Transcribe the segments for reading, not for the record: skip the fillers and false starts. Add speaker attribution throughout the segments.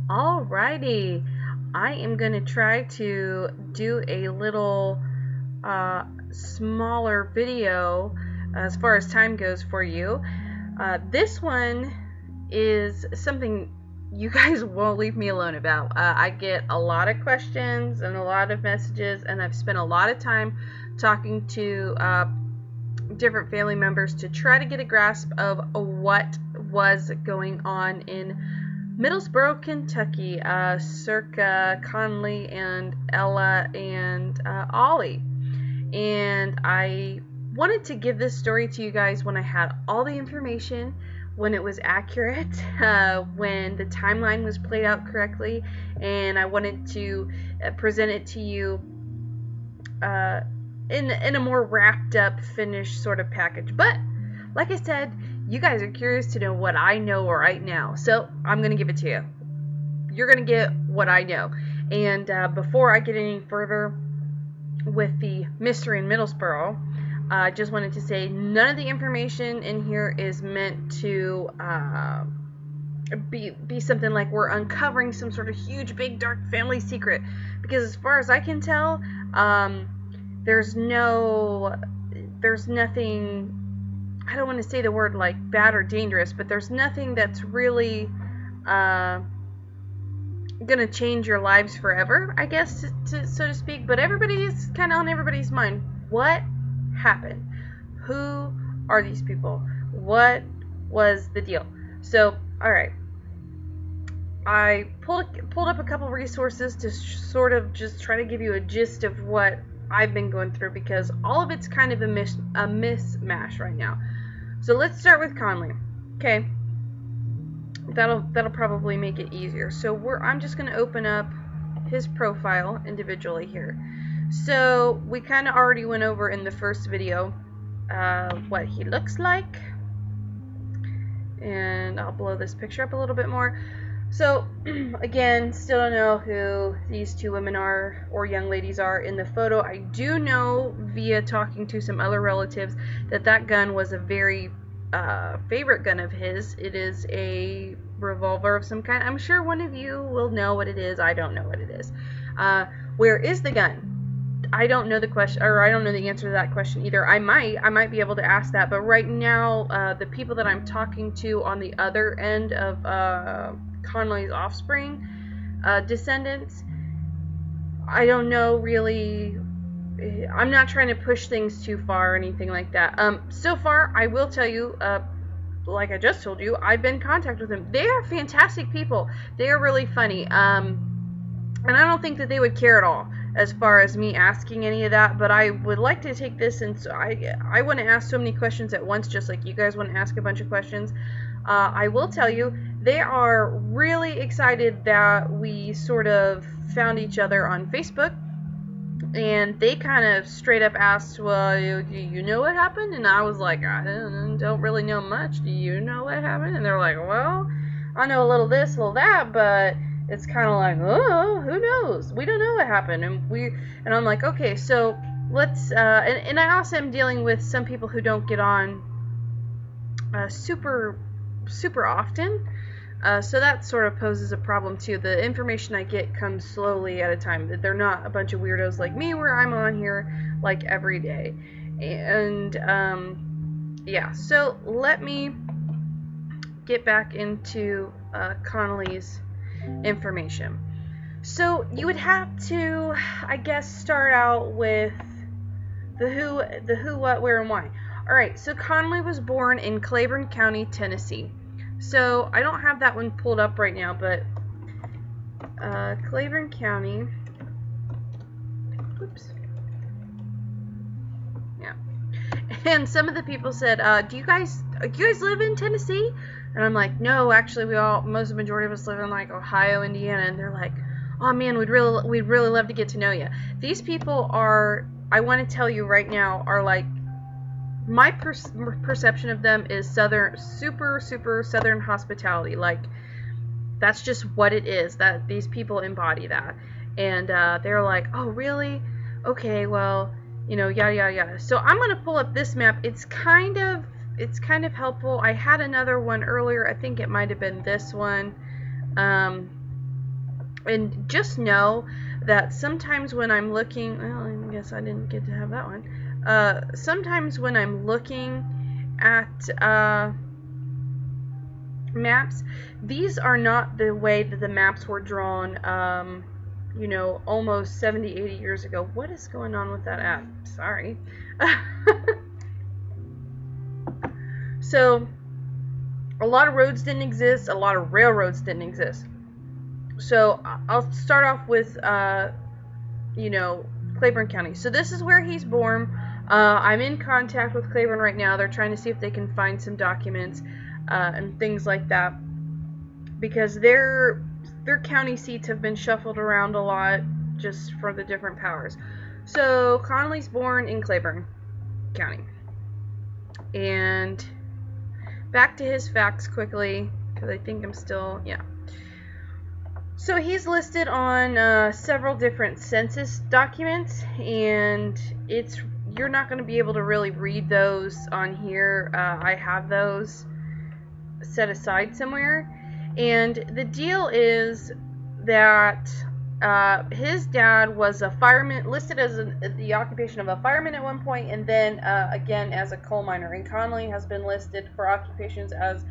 Speaker 1: Alrighty, I am going to try to do a little smaller video as far as time goes for you. This one is something you guys won't leave me alone about. I get a lot of questions and a lot of messages, and I've spent a lot of time talking to different family members to try to get a grasp of what was going on in Middlesboro, Kentucky, circa Conley and Ella and Ollie. And I wanted to give this story to you guys when I had all the information, when it was accurate, when the timeline was played out correctly, and I wanted to present it to you in a more wrapped up, finished sort of package. But like I said, you guys are curious to know what I know right now, so I'm going to give it to you. You're going to get what I know. And before I get any further with the mystery in Middlesboro, I just wanted to say none of the information in here is meant to be something like we're uncovering some sort of huge, big, dark family secret. Because as far as I can tell, there's nothing, I don't want to say the word like bad or dangerous, but there's nothing that's really gonna change your lives forever, I guess, so to speak. But everybody's kind of on everybody's mind. What happened? Who are these people? What was the deal? So, all right, I pulled up a couple resources to sort of just try to give you a gist of what I've been going through, because all of it's kind of a mismatch right now. So let's start with Conley. Okay, that'll probably make it easier. So I'm just going to open up his profile individually here. So we kind of already went over in the first video what he looks like, and I'll blow this picture up a little bit more. So again, still don't know who these two women are or young ladies are in the photo. I do know via talking to some other relatives that gun was a very favorite gun of his. It is a revolver of some kind. I'm sure one of you will know what it is. I don't know what it is. Where is the gun? I don't know the question, or I don't know the answer to that question either. I might be able to ask that, but right now, the people that I'm talking to on the other end of Conley's offspring, descendants, I don't know really. I'm not trying to push things too far or anything like that. So far, I will tell you, like I just told you, I've been in contact with them. They are fantastic people. They are really funny. And I don't think that they would care at all as far as me asking any of that, but I would like to take this, and so I want to ask so many questions at once, just like you guys want to ask a bunch of questions. I will tell you, they are really excited that we sort of found each other on Facebook, and they kind of straight up asked, well, do you know what happened? And I was like, I don't really know much. Do you know what happened? And they're like, well, I know a little this, a little that, but it's kind of like, oh, who knows? We don't know what happened. And I'm like, okay, so let's, and I also am dealing with some people who don't get on super often. So that sort of poses a problem too. The information I get comes slowly at a time. They're not a bunch of weirdos like me where I'm on here like every day. And yeah, so let me get back into Connolly's information. So you would have to, I guess, start out with the who, what, where, and why. Alright, so Conley was born in Claiborne County, Tennessee. So I don't have that one pulled up right now, but Claiborne County, oops, yeah. And some of the people said, do you guys live in Tennessee? And I'm like, no, actually, most of the majority of us live in like Ohio, Indiana. And they're like, oh man, we'd really love to get to know you. These people are, I want to tell you right now, are like, my perception of them is southern, super southern hospitality. Like, that's just what it is. That these people embody that, and they're like, oh really? Okay, well, you know, yada yada yada. So I'm gonna pull up this map. It's kind of helpful. I had another one earlier. I think it might have been this one. And just know that sometimes when I'm looking, well, I guess I didn't get to have that one. Sometimes when I'm looking at maps, these are not the way that the maps were drawn, you know, almost 70, 80 years ago. What is going on with that app? Sorry. So, a lot of roads didn't exist, a lot of railroads didn't exist. So, I'll start off with, you know, Claiborne County. So, this is where he's born. I'm in contact with Claiborne right now. They're trying to see if they can find some documents and things like that, because their county seats have been shuffled around a lot just for the different powers. So, Connolly's born in Claiborne County. And back to his facts quickly, because I think I'm still, yeah. So he's listed on several different census documents, and you're not going to be able to really read those on here. I have those set aside somewhere, and the deal is that his dad was a fireman, listed as the occupation of a fireman at one point, and then again as a coal miner. And Connolly has been listed for occupations as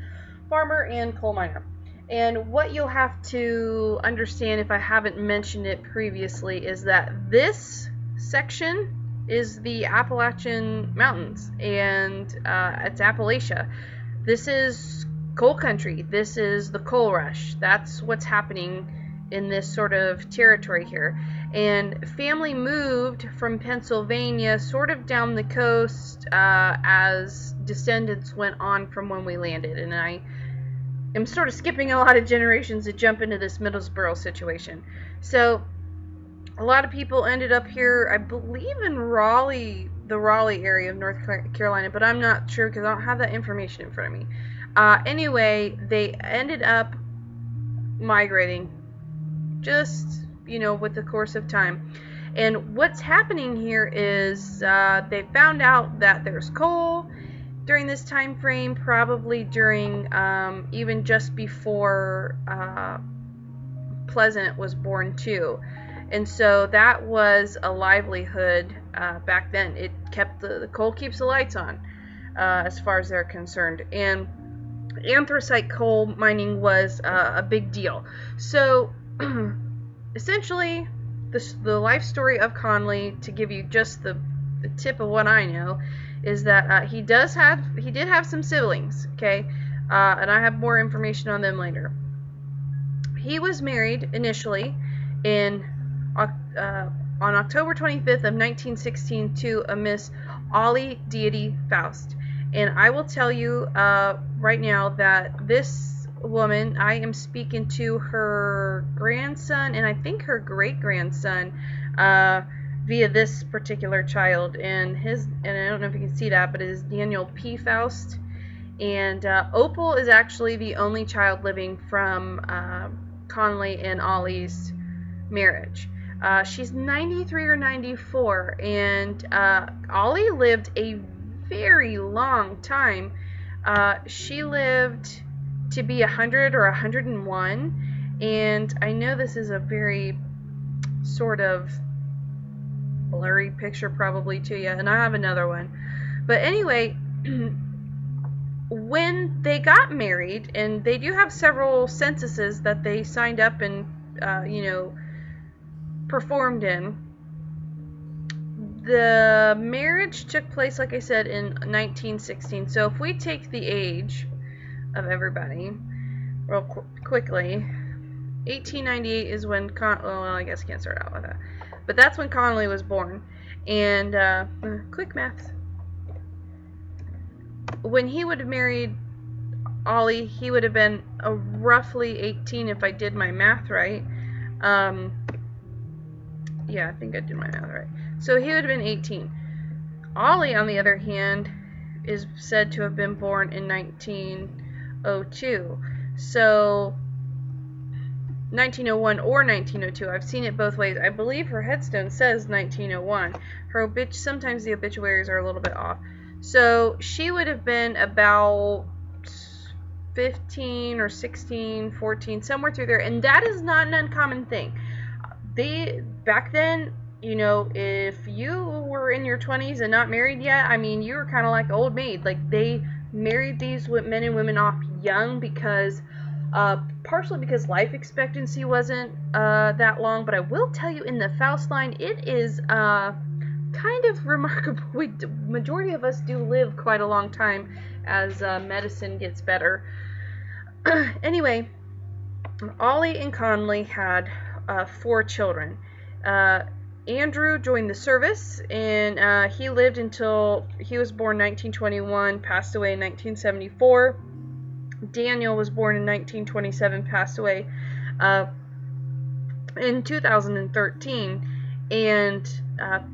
Speaker 1: farmer and coal miner. And what you'll have to understand, if I haven't mentioned it previously, is that this section is the Appalachian Mountains, and it's Appalachia. This is coal country. This is the coal rush. That's what's happening in this sort of territory here. And family moved from Pennsylvania sort of down the coast as descendants went on from when we landed. And I am sort of skipping a lot of generations to jump into this Middlesboro situation. So a lot of people ended up here, I believe in Raleigh, the Raleigh area of North Carolina, but I'm not sure because I don't have that information in front of me. Anyway, they ended up migrating just, you know, with the course of time. And what's happening here is they found out that there's coal during this time frame, probably during even just before Pleasant was born too. And so that was a livelihood back then. It kept the coal keeps the lights on as far as they're concerned. And anthracite coal mining was a big deal. So essentially, the life story of Connolly, to give you just the tip of what I know, is that he did have some siblings, okay, and I have more information on them later. He was married initially on October 25th of 1916 to a Miss Ollie Deity Faust. And I will tell you right now that this woman, I am speaking to her grandson and I think her great-grandson via this particular child. And I don't know if you can see that, but it is Daniel P. Faust. And Opal is actually the only child living from Connolly and Ollie's marriage. She's 93 or 94, and Ollie lived a very long time. She lived to be 100 or 101, and I know this is a very sort of blurry picture probably to you, and I have another one. But anyway, when they got married, and they do have several censuses that they signed up and, performed in, the marriage took place, like I said, in 1916. So if we take the age of everybody real quickly, 1898 is when well, I guess I can't start out with that, but that's when Connolly was born. And quick math, when he would have married Ollie, he would have been roughly 18 if I did my math right. Yeah, I think I did my math right. So he would have been 18. Ollie, on the other hand, is said to have been born in 1902. So 1901 or 1902. I've seen it both ways. I believe her headstone says 1901. Sometimes the obituaries are a little bit off. So she would have been about 15 or 16, 14, somewhere through there, and that is not an uncommon thing. Back then, you know, if you were in your 20s and not married yet, I mean, you were kind of like old maid. Like, they married these men and women off young because, partially because life expectancy wasn't that long, but I will tell you, in the Faust line, it is kind of remarkable. Majority of us do live quite a long time as medicine gets better. Anyway, Ollie and Conley had 4 children. Andrew joined the service, and he lived until he was born in 1921, passed away in 1974. Daniel was born in 1927, passed away in 2013. And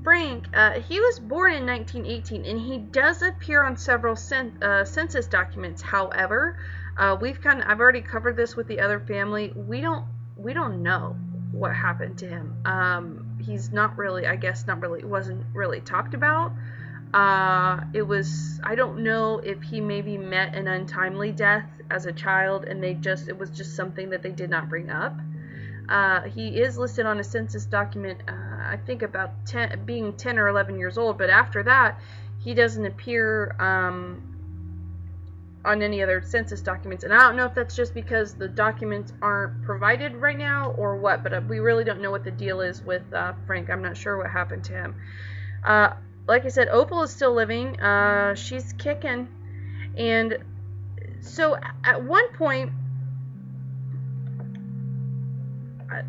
Speaker 1: Frank, he was born in 1918, and he does appear on several census documents. However, I've already covered this with the other family. We don't know what happened to him. He's not really, wasn't really talked about. I don't know if he maybe met an untimely death as a child, and it was just something that they did not bring up. He is listed on a census document, I think about being 10 or 11 years old, but after that, he doesn't appear on any other census documents. And I don't know if that's just because the documents aren't provided right now or what, but we really don't know what the deal is with Frank. I'm not sure what happened to him. Like I said, Opal is still living. She's kicking. And so at one point,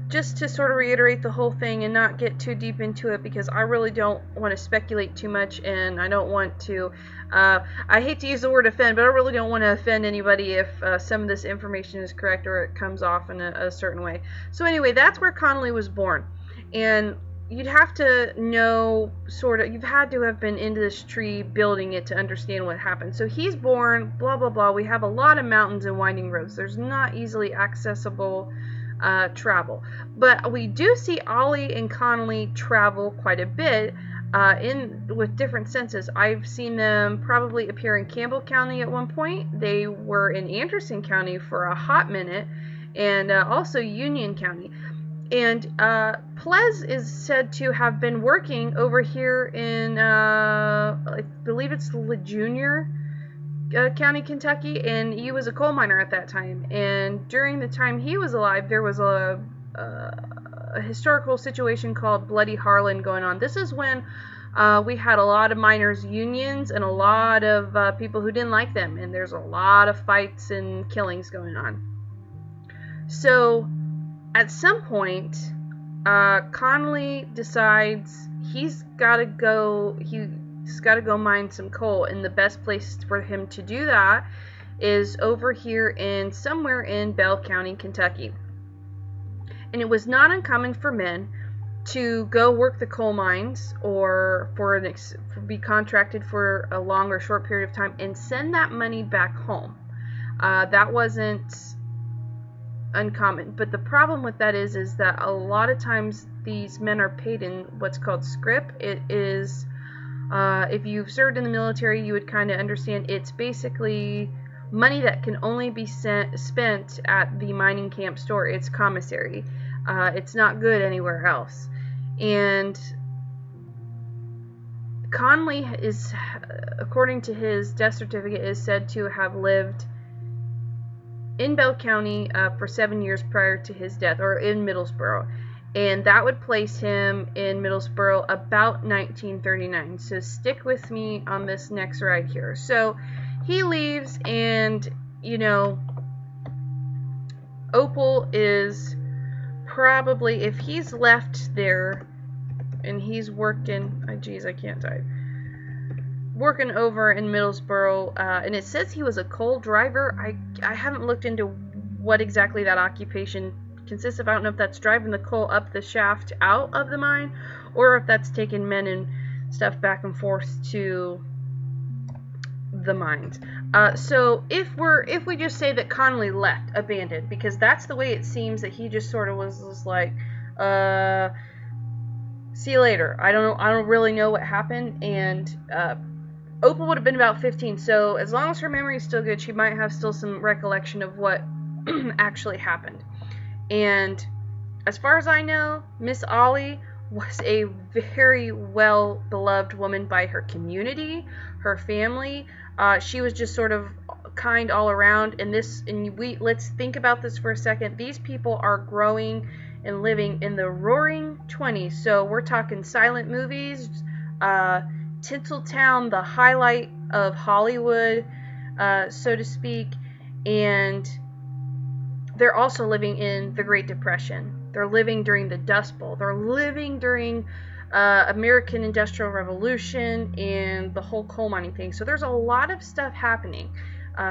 Speaker 1: just to sort of reiterate the whole thing and not get too deep into it, because I really don't want to speculate too much, and I don't want to, I hate to use the word offend, but I really don't want to offend anybody if some of this information is correct or it comes off in a certain way. So anyway, that's where Connolly was born, and you'd have to know, you've had to have been into this tree building it to understand what happened. So he's born, blah, blah, blah. We have a lot of mountains and winding roads. There's not easily accessible travel. But we do see Ollie and Connolly travel quite a bit with different census. I've seen them probably appear in Campbell County at one point. They were in Anderson County for a hot minute, and also Union County. And Ples is said to have been working over here in, I believe it's Junior County, Kentucky, and he was a coal miner at that time. And during the time he was alive, there was a historical situation called Bloody Harlan going on. This is when we had a lot of miners' unions and a lot of people who didn't like them, and there's a lot of fights and killings going on. So at some point, Connolly decides he's got to go mine some coal, and the best place for him to do that is over here somewhere in Bell County, Kentucky. And it was not uncommon for men to go work the coal mines or be contracted for a long or short period of time and send that money back home. That wasn't uncommon, but the problem with that is that a lot of times these men are paid in what's called scrip. It is, if you've served in the military, you would kind of understand it's basically money that can only be spent at the mining camp store. It's commissary. It's not good anywhere else. And Conley is, according to his death certificate, is said to have lived in Bell County for 7 years prior to his death, or in Middlesboro. And that would place him in Middlesboro about 1939. So stick with me on this next ride here. So he leaves, and, you know, Opal is probably, if he's left there and he's working, I can't type, working over in Middlesboro, and it says he was a coal driver. I haven't looked into what exactly that occupation consists of. I don't know if that's driving the coal up the shaft out of the mine, or if that's taking men and stuff back and forth to the mines. So if we just say that Connolly left, abandoned, because that's the way it seems, that he just sort of was just like, see you later. I don't really know what happened, and Opal would have been about 15, so as long as her memory is still good, she might have still some recollection of what actually happened. And as far as I know, Miss Ollie was a very well beloved woman by her community, her family. She was just sort of kind all around. And let's think about this for a second. These people are growing and living in the roaring 20s. So we're talking silent movies, Tinseltown, the highlight of Hollywood, so to speak, and they're also living in the Great Depression. They're living during the Dust Bowl. They're living during American Industrial Revolution and the whole coal mining thing. So there's a lot of stuff happening.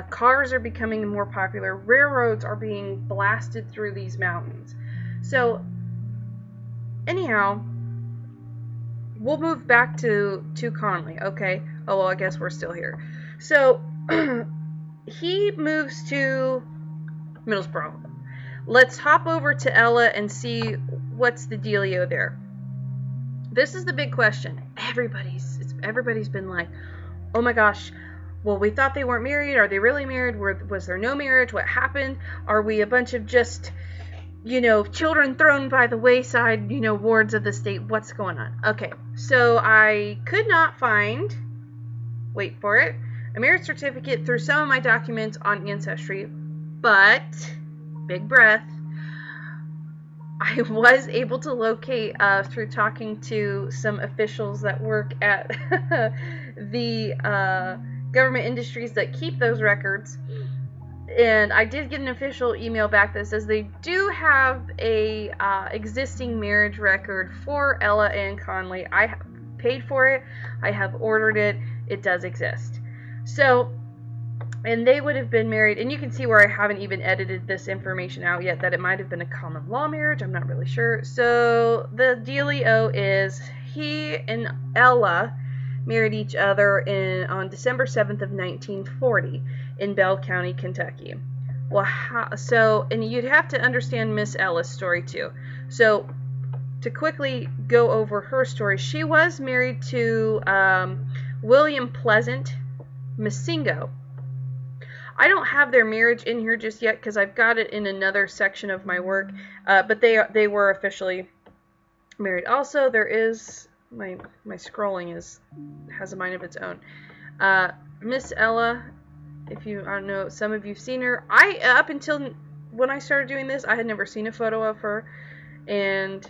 Speaker 1: Cars are becoming more popular. Railroads are being blasted through these mountains. So anyhow, we'll move back to Conley, okay? Oh, well, I guess we're still here. So he moves to Middlesboro. Let's hop over to Ella and see what's the dealio there. This is the big question. Everybody's been like, oh my gosh, well, we thought they weren't married. Are they really married? Was there no marriage? What happened? Are we a bunch of just, children thrown by the wayside, wards of the state? What's going on? Okay, so I could not find, wait for it, a marriage certificate through some of my documents on Ancestry, but, big breath, I was able to locate through talking to some officials that work at the government industries that keep those records. And I did get an official email back that says they do have a existing marriage record for Ella and Conley. I have paid for it. I have ordered it. It does exist. So, and they would have been married, and you can see where I haven't even edited this information out yet, that it might have been a common law marriage. I'm not really sure. So the dealio is he and Ella married each other on December 7th of 1940 in Bell County, Kentucky. Well, and you'd have to understand Miss Ella's story too. So to quickly go over her story, she was married to William Pleasant Massingo. I don't have their marriage in here just yet because I've got it in another section of my work, but they were officially married. Also, there is my scrolling has a mind of its own. Miss Ella, I don't know, some of you've seen her. Up until when I started doing this, I had never seen a photo of her, and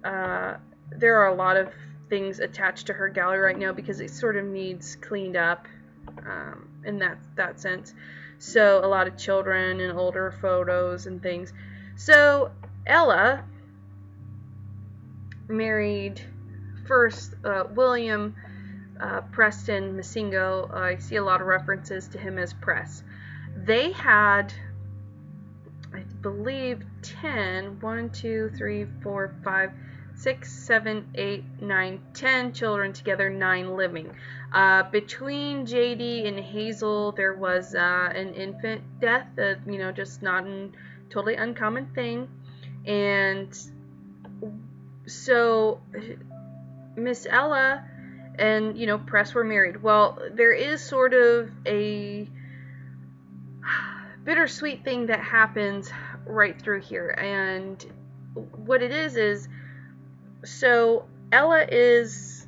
Speaker 1: there are a lot of things attached to her gallery right now because it sort of needs cleaned up. In that sense. So a lot of children and older photos and things. So Ella married first William Preston Massingo. I see a lot of references to him as Press. They had, I believe, 10 children together, 9 living. Between JD and Hazel, there was an infant death, just not a totally uncommon thing. And so Miss Ella and, Press were married. Well, there is sort of a bittersweet thing that happens right through here. And what it is so Ella is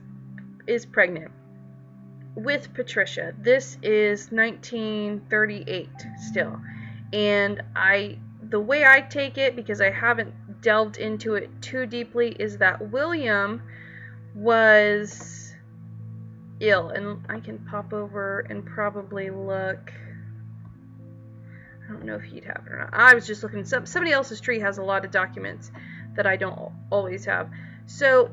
Speaker 1: pregnant with Patricia. This is 1938 still. And the way I take it, because I haven't delved into it too deeply, is that William was ill. And I can pop over and probably look. I don't know if he'd have it or not. I was just looking. Somebody else's tree has a lot of documents that I don't always have. So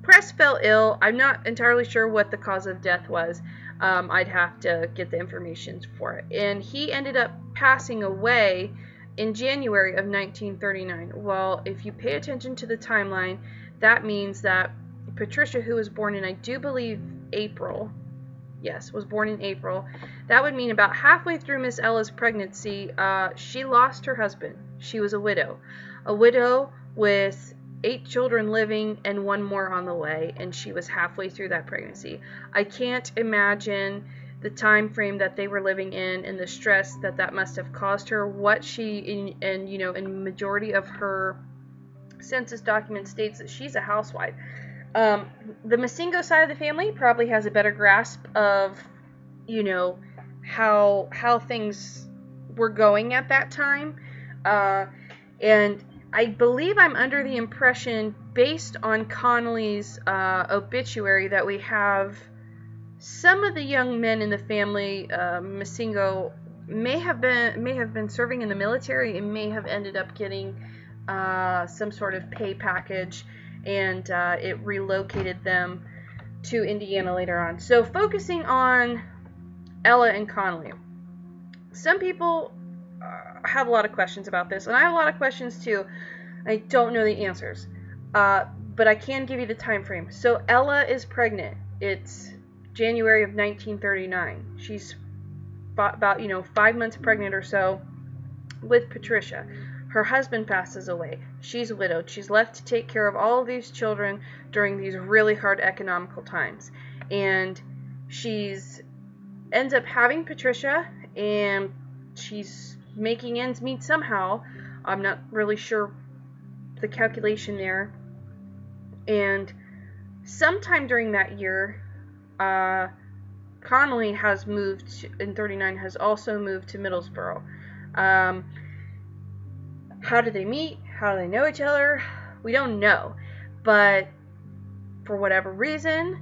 Speaker 1: Press fell ill. I'm not entirely sure what the cause of death was. I'd have to get the information for it. And he ended up passing away in January of 1939. Well, if you pay attention to the timeline, that means that Patricia, who was born in, I do believe, April, was born in April. That would mean about halfway through Miss Ella's pregnancy, she lost her husband. She was a widow. A widow with 8 children living and 1 more on the way, and she was halfway through that pregnancy. I can't imagine the time frame that they were living in and the stress that must have caused her. What she, in majority of her census document states that she's a housewife. The Masingo side of the family probably has a better grasp of, how things were going at that time. And I believe I'm under the impression, based on Connolly's obituary, that we have some of the young men in the family, Masingo, may have been serving in the military and may have ended up getting some sort of pay package, and it relocated them to Indiana later on. So focusing on Ella and Connolly. Some people have a lot of questions about this, and I have a lot of questions too. I don't know the answers, but I can give you the time frame. So Ella is pregnant. It's January of 1939. She's about 5 months pregnant or so with Patricia. Her husband passes away. She's widowed. She's left to take care of all of these children during these really hard economical times, and she's ends up having Patricia, and she's making ends meet somehow. I'm not really sure the calculation there. And sometime during that year, Connolly has moved, in 39, has also moved to Middlesboro. How did they meet? How do they know each other? We don't know. But for whatever reason,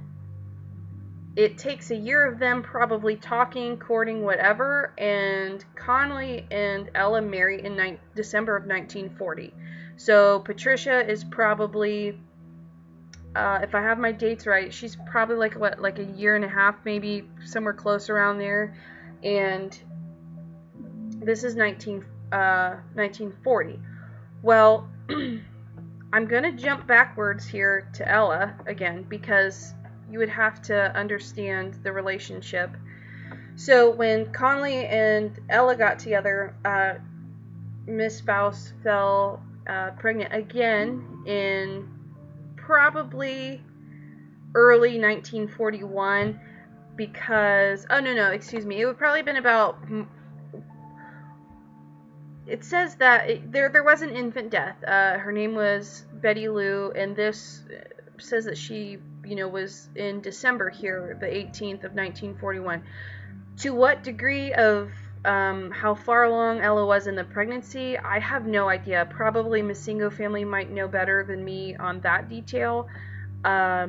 Speaker 1: it takes a year of them probably talking, courting, whatever, and Connolly and Ella marry in December of 1940. So Patricia is probably, if I have my dates right, she's probably like a year and a half, maybe somewhere close around there. And this is 1940. Well, I'm going to jump backwards here to Ella again, because you would have to understand the relationship. So when Connolly and Ella got together, Miss Faust fell pregnant again in probably early 1941, because, it would probably have been about, it says that there was an infant death. Her name was Betty Lou, and this says that she was in December here, the 18th of 1941. To what degree of how far along Ella was in the pregnancy, I have no idea. Probably Masingo family might know better than me on that detail. But,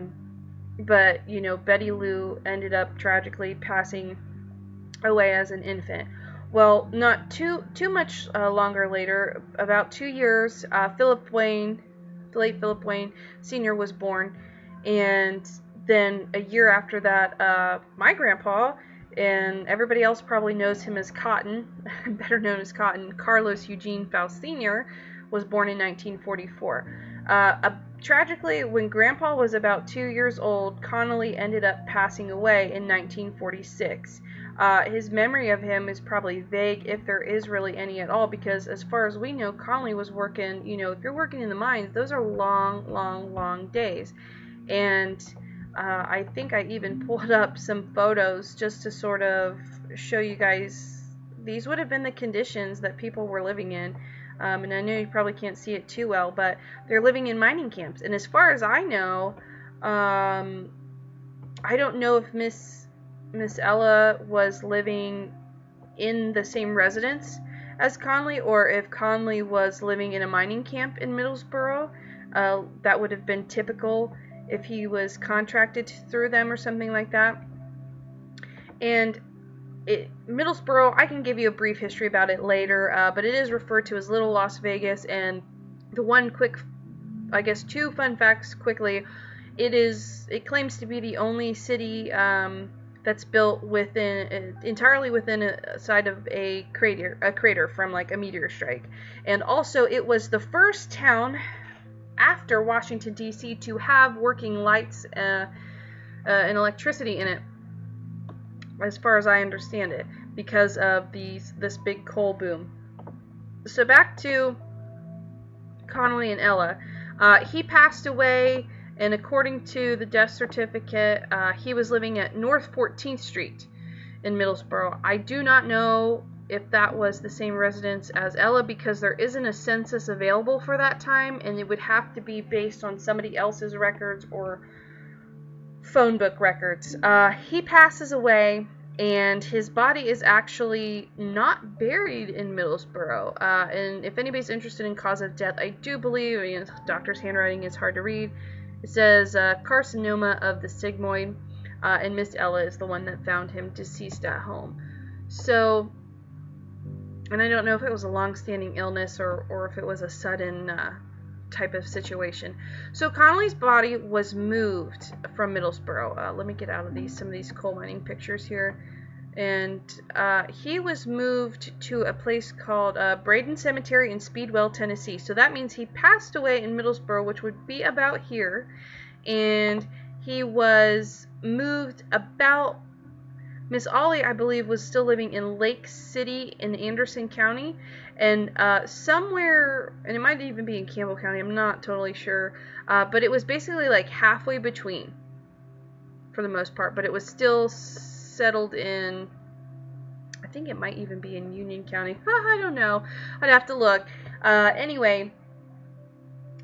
Speaker 1: Betty Lou ended up tragically passing away as an infant. Well, not too much longer later, about 2 years, Philip Wayne, the late Philip Wayne Sr. was born. And then a year after that, my grandpa, and everybody else probably knows him as Cotton, better known as Cotton, Carlos Eugene Faust Sr., was born in 1944. Tragically, when Grandpa was about 2 years old, Connolly ended up passing away in 1946. His memory of him is probably vague, if there is really any at all, because as far as we know, Connolly was working, if you're working in the mines, those are long, long, long days. And I think I even pulled up some photos just to sort of show you guys, these would have been the conditions that people were living in. And I know you probably can't see it too well, but they're living in mining camps. And as far as I know, I don't know if Miss Ella was living in the same residence as Connolly, or if Connolly was living in a mining camp in Middlesboro. That would have been typical if he was contracted through them or something like that. And Middlesboro, I can give you a brief history about it later, but it is referred to as Little Las Vegas. And the one quick, I guess 2 fun facts quickly, it claims to be the only city that's built entirely within a side of a crater from like a meteor strike. And also it was the first town after Washington, D.C. to have working lights and electricity in it, as far as I understand it, because of this big coal boom. So back to Connolly and Ella. He passed away, and according to the death certificate, he was living at North 14th Street in Middlesboro. I do not know if that was the same residence as Ella, because there isn't a census available for that time, and it would have to be based on somebody else's records or phone book records. He passes away, and his body is actually not buried in Middlesboro. And if anybody's interested in cause of death, I do believe, the doctor's handwriting is hard to read. It says carcinoma of the sigmoid, and Miss Ella is the one that found him deceased at home. So, and I don't know if it was a long-standing illness or if it was a sudden type of situation. So Connolly's body was moved from Middlesboro. Let me get out of some of these coal mining pictures here. And he was moved to a place called Braden Cemetery in Speedwell, Tennessee. So that means he passed away in Middlesboro, which would be about here. And he was moved about... Miss Ollie, I believe, was still living in Lake City in Anderson County, and somewhere, and it might even be in Campbell County, I'm not totally sure, but it was basically like halfway between, for the most part, but it was still settled in, I think it might even be in Union County. I don't know. I'd have to look. Anyway,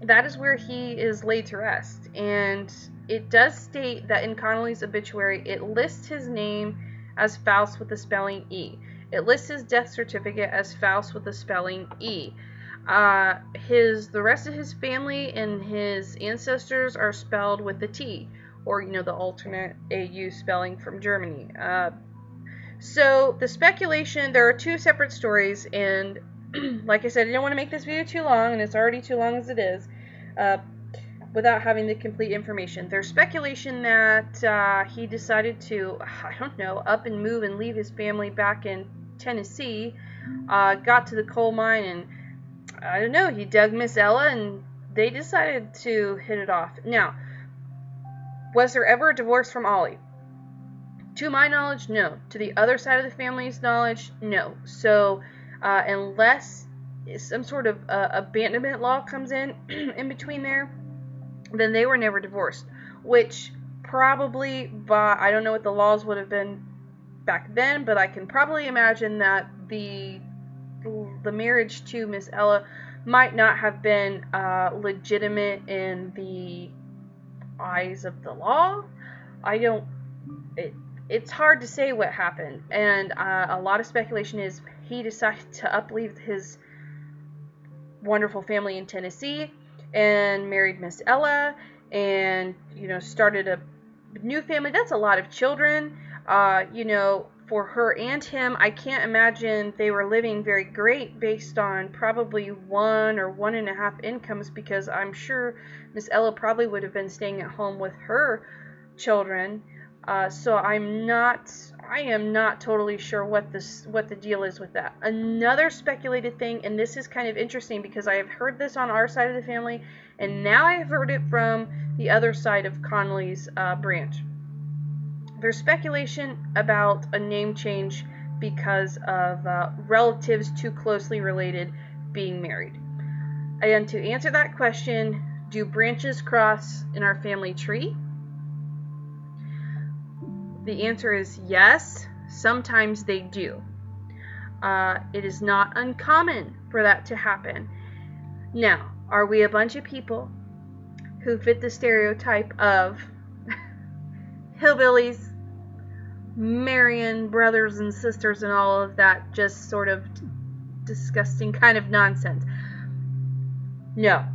Speaker 1: that is where he is laid to rest, and it does state that in Connolly's obituary, it lists his name as Faust with the spelling E. It lists his death certificate as Faust with the spelling E. The rest of his family and his ancestors are spelled with the T, or, the alternate AU spelling from Germany. So the speculation, there are two separate stories, and like I said, I don't want to make this video too long, and it's already too long as it is, without having the complete information. There's speculation that he decided to, I don't know, up and move and leave his family back in Tennessee, got to the coal mine, and I don't know, he dug Miss Ella, and they decided to hit it off. Now, was there ever a divorce from Ollie? To my knowledge, no. To the other side of the family's knowledge, no. So, unless some sort of abandonment law comes in between there, then they were never divorced, which probably, I don't know what the laws would have been back then, but I can probably imagine that the marriage to Miss Ella might not have been legitimate in the eyes of the law. It's hard to say what happened, and a lot of speculation is he decided to upleave his wonderful family in Tennessee and married Miss Ella, and started a new family. That's a lot of children, for her and him. I can't imagine they were living very great based on probably 1 or 1.5 incomes, because I'm sure Miss Ella probably would have been staying at home with her children. So I am not totally sure what the deal is with that. Another speculated thing, and this is kind of interesting because I have heard this on our side of the family, and now I have heard it from the other side of Connolly's branch. There's speculation about a name change because of relatives too closely related being married. And to answer that question, do branches cross in our family tree? The answer is yes. Sometimes they do. It is not uncommon for that to happen. Now, are we a bunch of people who fit the stereotype of hillbillies marrying brothers and sisters and all of that just sort of disgusting kind of nonsense? No.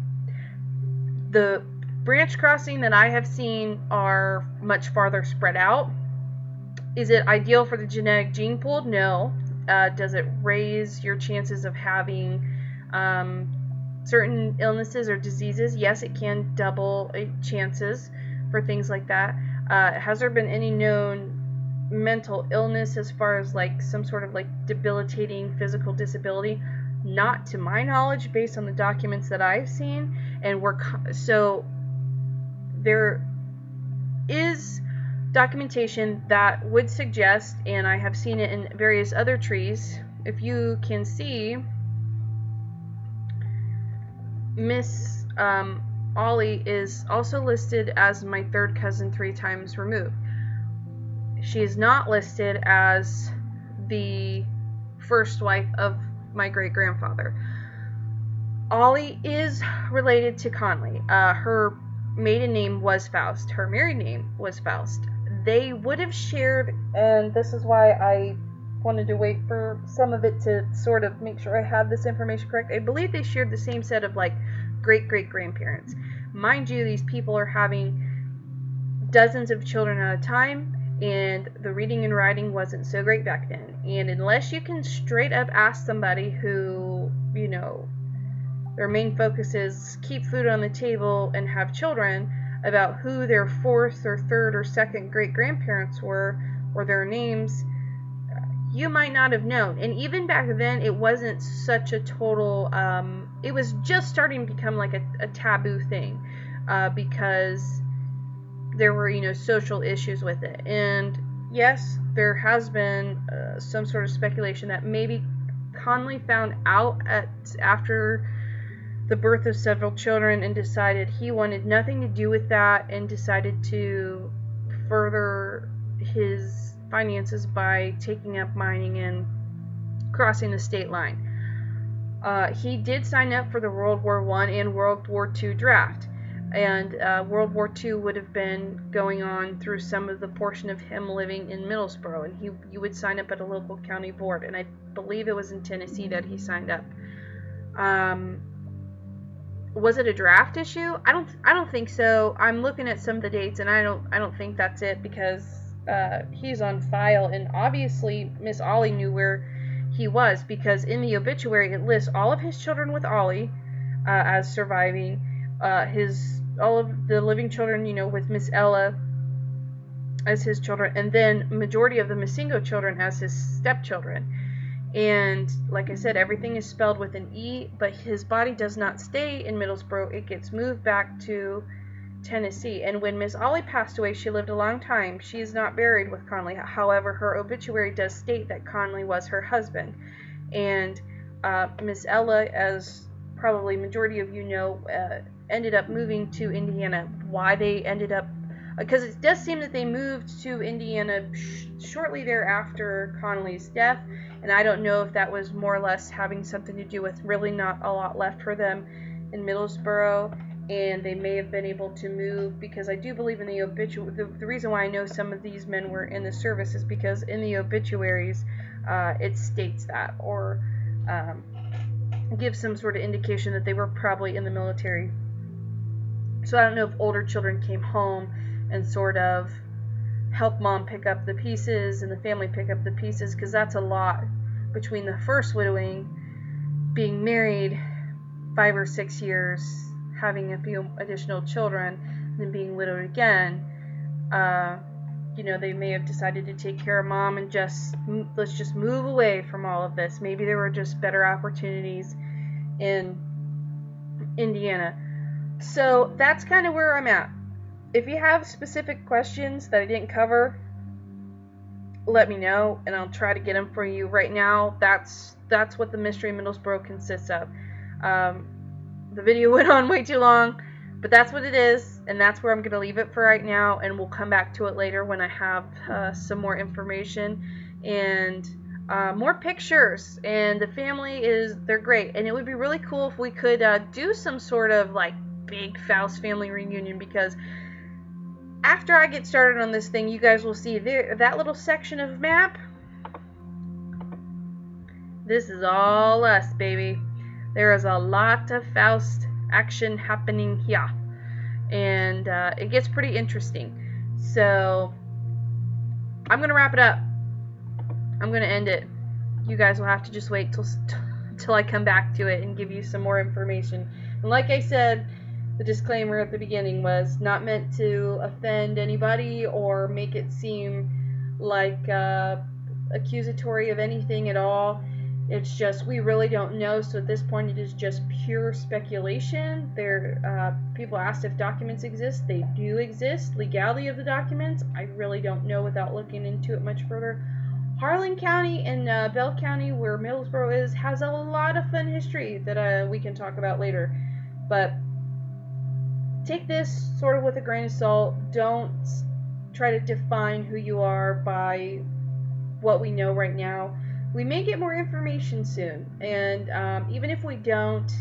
Speaker 1: The branch crossing that I have seen are much farther spread out. Is it ideal for the genetic gene pool? No. Does it raise your chances of having certain illnesses or diseases? Yes, it can double chances for things like that. Has there been any known mental illness as far as like some sort of like debilitating physical disability? Not to my knowledge, based on the documents that I've seen. And so there is documentation that would suggest, and I have seen it in various other trees. If you can see, Miss Ollie is also listed as my third cousin 3 times removed. She is not listed as the first wife of my great-grandfather. Ollie is related to Conley. Her maiden name was Faust. Her married name was Faust. They would have shared, and this is why I wanted to wait for some of it to sort of make sure I had this information correct. I believe they shared the same set of like great-great-grandparents. Mind you, these people are having dozens of children at a time, and the reading and writing wasn't so great back then. And unless you can straight up ask somebody who, you know, their main focus is keep food on the table and have children, about who their fourth or third or second great-grandparents were, or their names, you might not have known. And even back then, it wasn't such a total, it was just starting to become like a taboo thing, because there were, you know, social issues with it. And yes, there has been some sort of speculation that maybe Conley found out after the birth of several children and decided he wanted nothing to do with that, and decided to further his finances by taking up mining and crossing the state line. He did sign up for the World War I and World War II draft, and World War II would have been going on through some of the portion of him living in Middlesboro, and he would sign up at a local county board, and I believe it was in Tennessee that he signed up. Was it a draft issue? I don't think so. I'm looking at some of the dates, and I don't think that's it, because he's on file, and obviously Miss Ollie knew where he was, because in the obituary it lists all of his children with Ollie as surviving, all of the living children, you know, with Miss Ella as his children, and then majority of the Masingo children as his stepchildren. And like I said, everything is spelled with an E, but his body does not stay in Middlesboro. It gets moved back to Tennessee. And when Miss Ollie passed away, she lived a long time. She is not buried with Conley. However, her obituary does state that Conley was her husband. And Miss Ella, as probably majority of you know, ended up moving to Indiana. Why they ended up, because it does seem that they moved to Indiana shortly thereafter Conley's death, and I don't know if that was more or less having something to do with really not a lot left for them in Middlesboro, and they may have been able to move, because I do believe in the obituary, the reason why I know some of these men were in the service is because in the obituaries it states that, or gives some sort of indication that they were probably in the military. So I don't know if older children came home and sort of help mom pick up the pieces and the family pick up the pieces, because that's a lot between the first widowing, being married 5 or 6 years, having a few additional children, then being widowed again. You know, they may have decided to take care of mom and let's just move away from all of this. Maybe there were just better opportunities in Indiana. So that's kind of where I'm at. If you have specific questions that I didn't cover, let me know, and I'll try to get them for you. Right now, that's what the Mystery Middlesboro consists of. The video went on way too long, but that's what it is, and that's where I'm going to leave it for right now, and we'll come back to it later when I have some more information and more pictures. And the family they're great, and it would be really cool if we could do some sort of like big Faust family reunion, because after I get started on this thing, you guys will see that little section of map. This is all us, baby. There is a lot of Faust action happening here, and it gets pretty interesting. So I'm gonna wrap it up. I'm gonna end it. You guys will have to just wait till I come back to it and give you some more information. And like I said, the disclaimer at the beginning was not meant to offend anybody or make it seem like accusatory of anything at all. It's just, we really don't know, so at this point it is just pure speculation. People asked if documents exist. They do exist. Legality of the documents, I really don't know without looking into it much further. Harlan County and Bell County, where Middlesboro is, has a lot of fun history that we can talk about later. But take this sort of with a grain of salt. Don't try to define who you are by what we know right now. We may get more information soon, and even if we don't,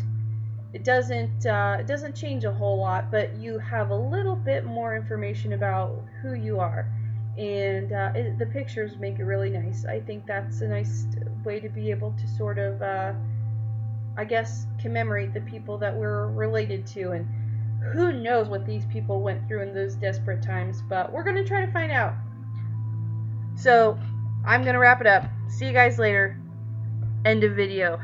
Speaker 1: it doesn't change a whole lot. But you have a little bit more information about who you are, and the pictures make it really nice. I think that's a nice way to be able to sort of, I guess, commemorate the people that we're related to, and who knows what these people went through in those desperate times. But we're gonna try to find out. So I'm going to wrap it up. See you guys later. End of video.